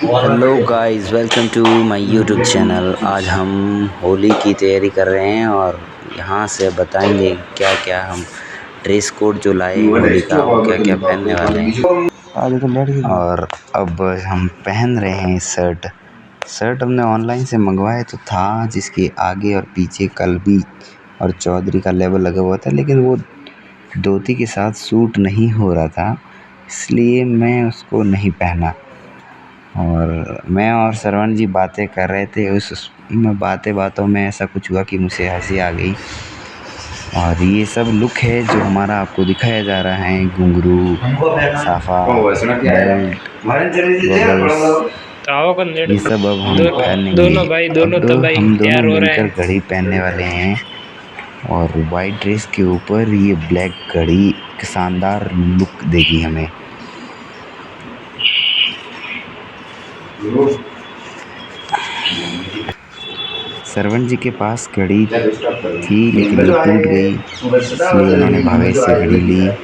Hello guys, welcome to my YouTube channel. आज हम होली की तैयारी कर रहे हैं और यहाँ से बताएंगे क्या क्या हम ड्रेस कोड जो लाए होली का वो क्या क्या पहनने वाले हैं। और अब हम पहन रहे हैं शर्ट हमने ऑनलाइन से मंगवाया तो था, जिसके आगे और पीछे कलबी और चौधरी का लेबल लगा हुआ था, लेकिन वो धोती के साथ सूट नहीं हो रहा था, इसलिए मैं उसको नहीं पहना। और मैं और श्रवण जी बातें कर रहे थे, उस बातों में ऐसा कुछ हुआ कि मुझे हंसी आ गई। और ये सब लुक है जो हमारा आपको दिखाया जा रहा है। घुंघरू, साफा, बेल्ट, गॉगल्स, ये सब अब हम पहनेंगे। अब हम दोनों मिलकर घड़ी पहनने वाले हैं और वाइट ड्रेस के ऊपर ये ब्लैक घड़ी एक शानदार लुक देगी हमें। श्रवण जी के पास घड़ी थी लेकिन वो टूट गई, इसलिए उन्होंने भावेश से घड़ी ली। अब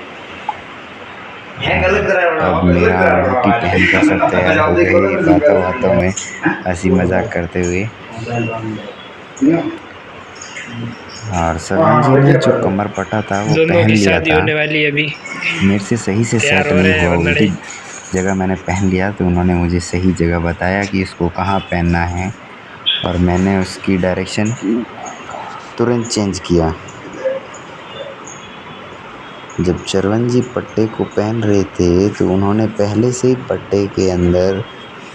मेरा अंगूठी पहन कर सब तैयार हो गए, बातों में हंसी मजाक करते हुए। और श्रवण जी ने जो कमर पट्टा था वो पहन लिया था। मेरे से सही से सेट नहीं हुआ, उल्टी जगह मैंने पहन लिया, तो उन्होंने मुझे सही जगह बताया कि इसको कहाँ पहनना है और मैंने उसकी डायरेक्शन तुरंत चेंज किया। जब श्रवण जी पट्टे को पहन रहे थे तो उन्होंने पहले से ही पट्टे के अंदर,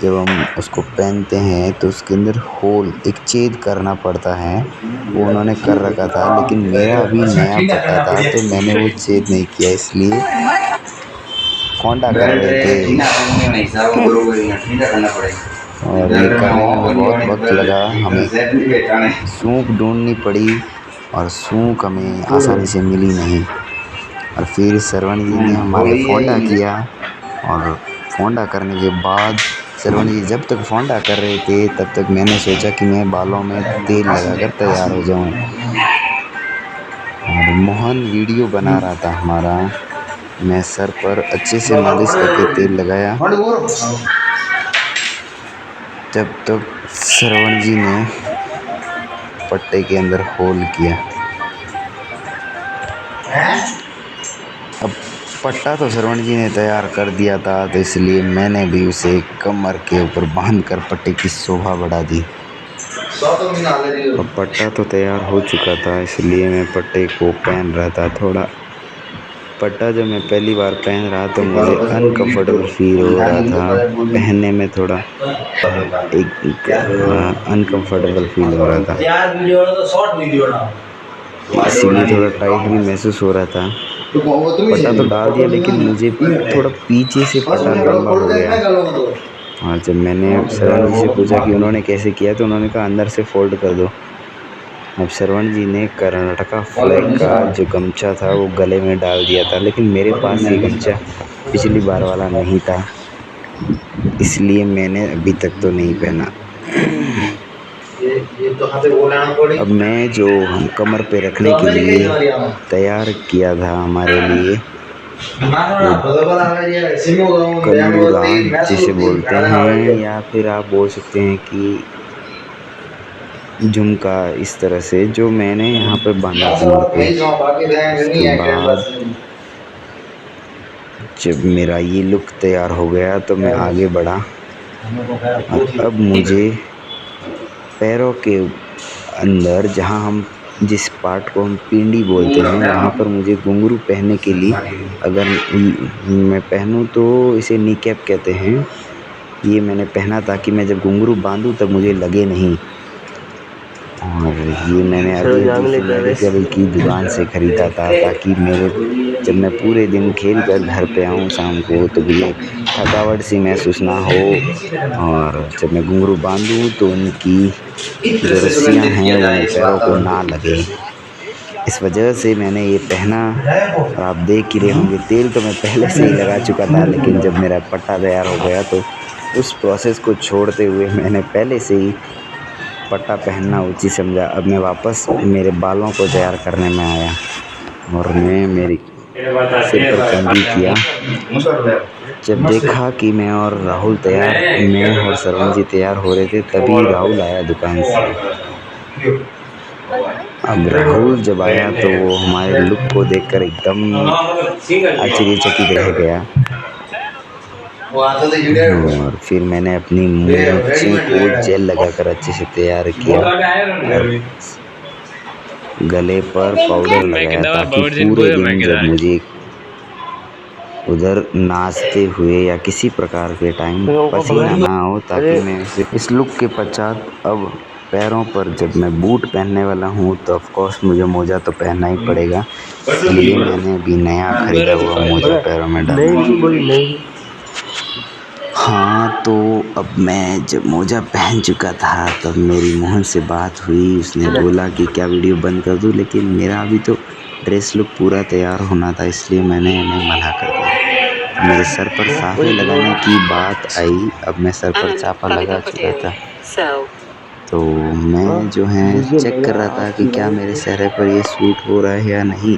जब हम उसको पहनते हैं तो उसके अंदर होल, एक छेद करना पड़ता है, वो उन्होंने कर रखा था। लेकिन मेरा अभी नया पट्टा था तो मैंने वो छेद नहीं किया, इसलिए फोंडा कर रहे थे। और ये करने में बहुत वक्त लगा, हमें सूंक ढूंढनी पड़ी और सूंक हमें आसानी से मिली नहीं। और फिर श्रवण जी ने हमारे फोंडा किया और फोंडा करने के बाद श्रवण जी जब तक फोंडा कर रहे थे तब तक मैंने सोचा कि मैं बालों में तेल लगाकर तैयार हो जाऊं। और मोहन वीडियो बना रहा था हमारा। मैं सर पर अच्छे से मालिश करके तेल लगाया। जब तक श्रवण जी ने पट्टे के अंदर होल किया। अब पट्टा तो श्रवण जी ने तैयार कर दिया था, तो इसलिए मैंने भी उसे कमर के ऊपर बांधकर पट्टे की शोभा बढ़ा दी। अब पट्टा तो तैयार हो चुका था, इसलिए मैं पट्टे को पहन रहा था। थोड़ा पट्टा जब मैं पहली बार पहन रहा तो मुझे अनकंफर्टेबल फील हो रहा था, पहनने में थोड़ा अनकंफर्टेबल फील हो रहा था, इसीलिए थोड़ा टाइट भी महसूस हो रहा था। पट्टा तो डाल दिया लेकिन मुझे थोड़ा पीछे से पट्टा लंबा हो गया। और जब मैंने श्रवण जी से पूछा कि उन्होंने कैसे किया तो उन्होंने कहा अंदर से फोल्ड कर दो। अब श्रवण जी ने कर्नाटका फ्लैग का जो गमछा था वो गले में डाल दिया था, लेकिन मेरे पास ये गमछा पिछली बार वाला नहीं था, इसलिए मैंने अभी तक तो नहीं पहना। अब मैं जो हम कमर पे रखने के लिए तैयार किया था हमारे लिए, कलूरा जिसे बोलते हैं, या फिर आप बोल सकते हैं कि झुमका, इस तरह से जो मैंने यहाँ पे बांधा कमर पे। उसके बाद जब मेरा ये लुक तैयार हो गया तो मैं आगे बढ़ा और अब मुझे पैरों के अंदर, जहाँ हम जिस पार्ट को हम पिंडी बोलते हैं, वहाँ पर मुझे घुंघरू पहनने के लिए, अगर मैं पहनूँ तो इसे नी कैप कहते हैं, ये मैंने पहना ताकि मैं जब घुंघरू बांधूँ तब मुझे लगे नहीं। और ये मैंने अभी मेडिकल की दुकान से ख़रीदा था ताकि जब मैं पूरे दिन खेल कर घर पे आऊँ शाम को तो मुझे थकावट सी महसूस ना हो, और जब मैं घुंघरू बांधूँ तो उनकी जो रस्सियाँ हैं वो मेरे पैरों को ना लगे। इस वजह से मैंने ये पहना। और आप देख ही रहे होंगे तेल तो मैं पहले से ही लगा चुका था, लेकिन जब मेरा पट्टा तैयार हो गया तो उस प्रोसेस को छोड़ते हुए मैंने पहले से ही पट्टा पहनना उचित समझा। अब मैं वापस मेरे बालों को तैयार करने में आया और मैं मेरी सिर पर कंघी किया जब देखा कि मैं और राहुल श्रवण जी तैयार हो रहे थे, तभी राहुल आया दुकान से। अब राहुल जब आया तो वो हमारे लुक को देखकर एकदम आश्चर्यचकित रह गया। और फिर मैंने अपनी मूंछों को जेल लगाकर अच्छे से तैयार किया और गले पर पाउडर लगाया, ताकि पूरे दिन जब मुझे उधर नाचते हुए या किसी प्रकार के टाइम पसीना ना हो, ताकि मैं इस लुक के पश्चात अब पैरों पर जब मैं बूट पहनने वाला हूँ तो ऑफ कोर्स मुझे मोजा तो पहनना ही पड़ेगा। इसलिए मैंने अभी नया खरीदा हुआ मोजा पैरों में डाला। हाँ, तो अब मैं जब मोजा पहन चुका था तब मेरी मोहन से बात हुई। उसने बोला कि क्या वीडियो बंद कर दूँ, लेकिन मेरा अभी तो ड्रेस लुक पूरा तैयार होना था, इसलिए मैंने उन्हें मना कर दिया। मेरे सर पर साफे लगाने की बात आई। अब मैं सर पर चापा लगा चुका था, तो मैं जो है चेक कर रहा था कि क्या मेरे चेहरे पर ये सूट हो रहा है या नहीं।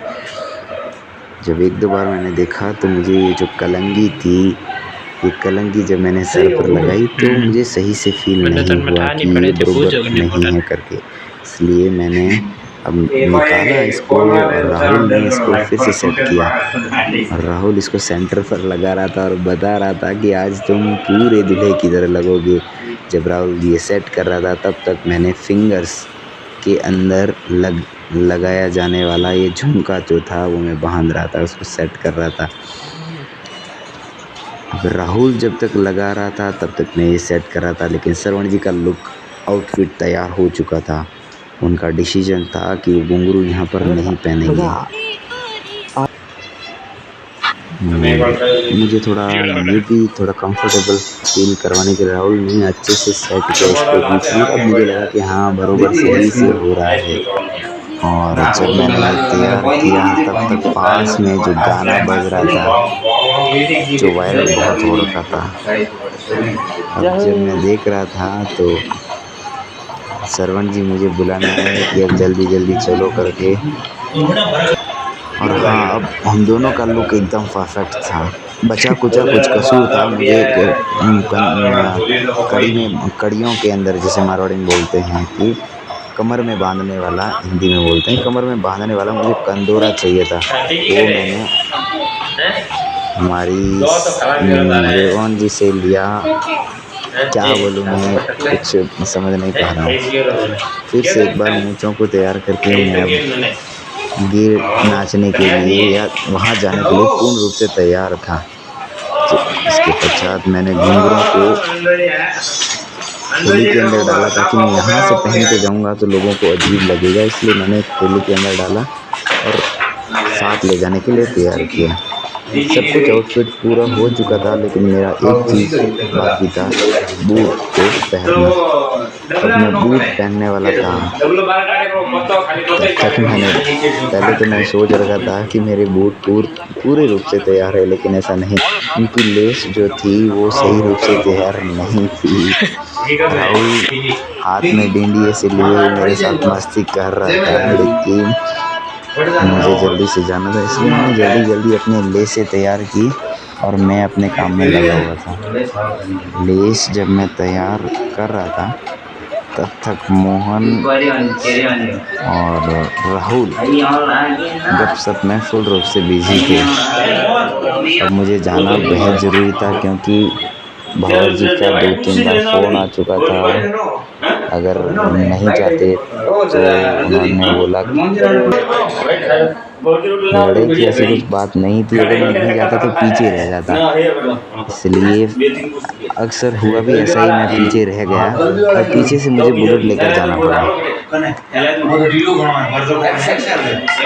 जब एक दो बार मैंने देखा तो मुझे ये जो कलंगी थी, ये कलंगी जब मैंने सर पर लगाई तो मुझे सही से फील नहीं हुआ कि ये बरोबर नहीं है करके। इसलिए मैंने अब निकाला इसको, राहुल ने इसको फिर से सेट किया और राहुल इसको सेंटर पर लगा रहा था और बता रहा था कि आज तुम पूरे दूल्हे की तरह लगोगे। जब राहुल ये सेट कर रहा था तब तक मैंने फिंगर्स के अंदर लगाया जाने वाला ये झुमका जो था वो मैं बांध रहा था, उसको सेट कर रहा था। अब राहुल जब तक लगा रहा था तब तक मैं ये सेट कर रहा था, लेकिन श्रवण जी का लुक आउटफिट तैयार हो चुका था। उनका डिसीजन था कि वो घुंघरू यहाँ पर नहीं पहनेंगे। मुझे थोड़ा ये भी थोड़ा कंफर्टेबल फील करवाने के लिए राहुल ने अच्छे से सेट किया इसको बीच में। अब मुझे लगा कि हाँ बरोबर सही से हो रहा है। और जब मैंने तैयार किया तब तक पास में जो गाना बज रहा था, जो वायरल बहुत हो रखा था, अब जब मैं देख रहा था तो श्रवण जी मुझे बुलाने आए कि अब जल्दी जल्दी चलो करके। और हाँ, अब हम दोनों का लुक एकदम परफेक्ट था। बचा कुचा कुछ कसूर था। मुझे कड़ियों के अंदर, जैसे मारवाड़ी में बोलते हैं कि कमर में बांधने वाला, हिंदी में बोलते हैं कमर में बांधने वाला, मुझे कंदोरा चाहिए था। वो मैंने हमारी रेवान जी से लिया। क्या बोलूँ, मैं कुछ समझ नहीं पा रहा हूँ। फिर से एक बार मूँछों को तैयार करके मैं अब गिर नाचने के लिए या वहाँ जाने के लिए पूर्ण रूप से तैयार था। तो इसके पश्चात मैंने घुंघरों को थैली के अंदर डाला, ताकि मैं यहाँ से पहन के जाऊँगा तो लोगों को अजीब लगेगा, इसलिए मैंने थैली के अंदर डाला और साथ ले जाने के लिए तैयार किया। सब कुछ आउटफिट पूरा हो चुका था, लेकिन मेरा एक चीज़ बाकी था, बूट को पहनना। अब मैं बूट पहनने वाला था। तक मैंने पहले तो मैं सोच रखा था कि मेरे बूट पूरे रूप से तैयार है, लेकिन ऐसा नहीं। उनकी लेस जो थी वो सही रूप से तैयार नहीं थी। राहुल हाथ में डंडे से लिए मेरे साथ मस्ती कर रहा था, लेकिन मुझे जल्दी से जाना था, इसलिए मैंने जल्दी अपने लेस से तैयार की और मैं अपने काम में लगा हुआ था। लेस जब मैं तैयार कर रहा था तब तक मोहन और राहुल गपशप में फुल रूप से बिजी थे। अब मुझे जाना बेहद ज़रूरी था, क्योंकि भंवर जी का 2-3 बार फ़ोन आ चुका था। अगर नहीं जाते तो उन्होंने बोला लड़े की ऐसी कुछ बात नहीं थी, अगर मैं नहीं जाता तो पीछे रह जाता। इसलिए अक्सर हुआ भी ऐसा ही, मैं पीछे रह गया और पीछे से मुझे बुलेट लेकर जाना पड़ा।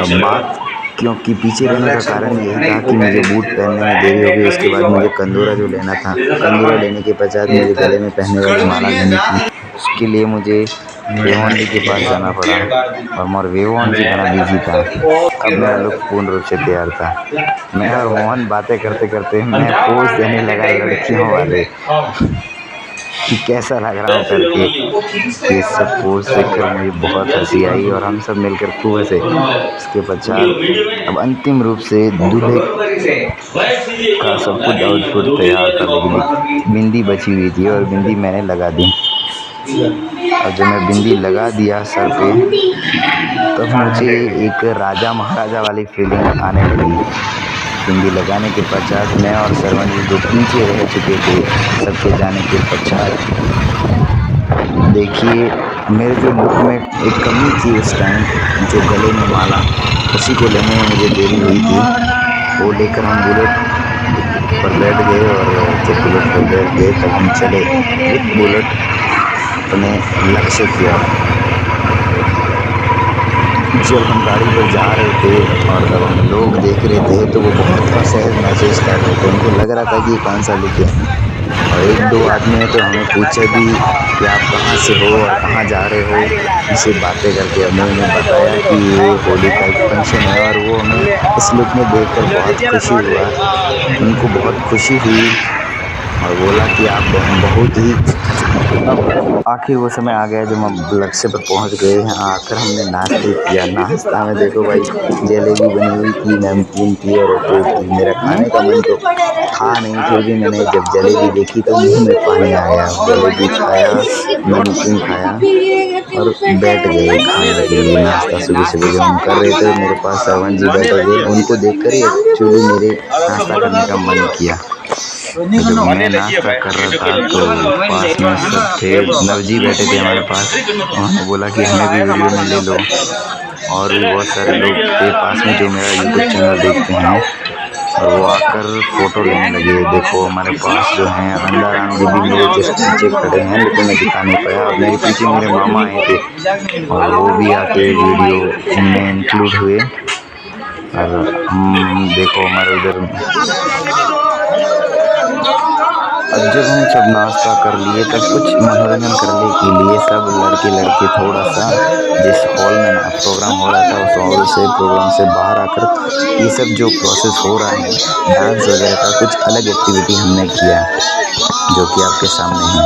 अब बात क्योंकि पीछे रहने का कारण यही था कि मुझे बूट पहनने में देरी हो गई। उसके बाद मुझे कंदोरा जो लेना था, कंदोरा लेने के पश्चात मुझे गले में पहनने वाली माला लेनी थी। उसके लिए मुझे वेवान जी के पास जाना पड़ा और मोर वेवान जी बड़ा बिजी था। अब मेरा लुक पूर्ण रूप से तैयार था। मैं और मोहन बातें करते करते मैं पोज देने लगा लड़कियों वाले। कि कैसा लग रहा हूँ करके। ये सब पोस्ट देखकर मुझे बहुत हंसी आई और हम सब मिलकर खूब हंसे। उसके पश्चात अब अंतिम रूप से दूल्हे का सब कुछ आउटफिट तैयार था, लेकिन बिंदी बची हुई थी और बिंदी मैंने लगा दी। और जब मैं बिंदी लगा दिया सर पे, तब मुझे एक राजा महाराजा वाली फीलिंग आने लगी। बिंदी लगाने के पश्चात मैं और सरवण जी जो पीछे रह चुके थे सबके जाने के पश्चात, देखिए मेरे जो लुक में एक कमी थी उस टाइम, जो गले में माला, उसी को लेने में मुझे देरी हुई थी। वो लेकर हम बुलेट पर बैठ गए और जब बुलेट पर बैठ गए तब हम चले विद बुलेट अपने लक्ष्य की ओर। जब हम गाड़ी पर जा रहे थे और जब हम लोग देख रहे थे तो वो बहुत असहज महसूस कर रहे थे। उनको लग रहा था कि कौन सा लुक है। और एक दो आदमी ने तो हमें पूछा भी कि आप कहाँ से हो और कहाँ जा रहे हो। इसे बातें करके हमने उन्हें बताया कि ये होली का एक फंक्शन है और वो हमें इस लुक में देखकर बहुत खुशी हुआ। उनको बहुत खुशी हुई और बोला कि आप बहुत ही। अब आखिर वो समय आ गया जब हम लक्ष्य पर पहुंच गए। यहाँ आकर हमने नाश्ता किया। नाश्ता में देखो भाई, जलेबी बनी हुई थी, नमकीन थी और केक थी। मेरा खाने का मन तो था नहीं, फिर भी मैंने जब जलेबी देखी तो मुंह में पानी आ गया। जलेबी खाया, नमकीन खाया और बैठ गए खाने के लिए नाश्ता। सुबह सुबह जब हम कर रहे थे मेरे पास सरवण जी बैठे थे। उनको देखकर ही एक्चुअली मेरे नाश्ता करने का मन किया। जब मैं नाश्ता कर रहा था तो पास में सब थे, नवजी बैठे थे हमारे पास। उन्होंने बोला कि हमें भी वीडियो में ले लो। और भी बहुत सारे लोग थे पास में जो मेरा यूट्यूब चैनल देखते हैं और वो आकर फ़ोटो लेने लगे। देखो हमारे पास जो हैं अंधाराम जी भी मेरे जस्ट पीछे खड़े हैं, लेकिन मैं दिखा नहीं पाया। अब मेरे पीछे मेरे मामा आए थे और वो भी आके वीडियो में इंक्लूड हुए। और देखो हमारे उधर अब जब हम सब नाश्ता कर लिए तब कुछ मनोरंजन करने के लिए सब लड़के लड़के थोड़ा सा जिस हॉल में प्रोग्राम हो रहा था उस हॉल से प्रोग्राम से बाहर आकर ये सब जो प्रोसेस हो रहा है डांस वगैरह का, कुछ अलग एक्टिविटी हमने किया जो कि आपके सामने है।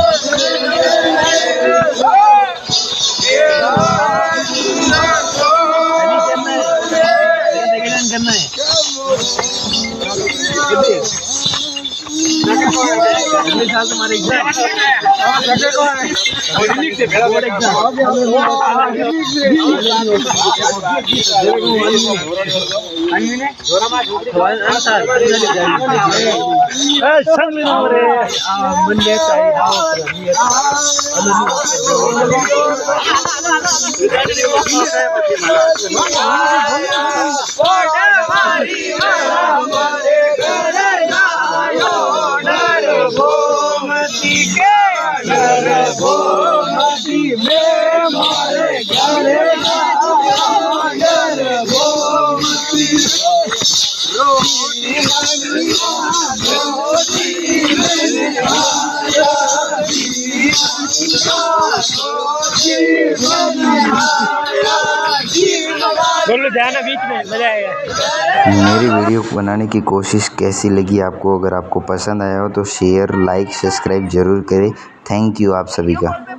मेरी वीडियो बनाने की कोशिश कैसी लगी आपको? अगर आपको पसंद आया हो तो शेयर, लाइक, सब्सक्राइब ज़रूर करें। थैंक यू आप सभी का।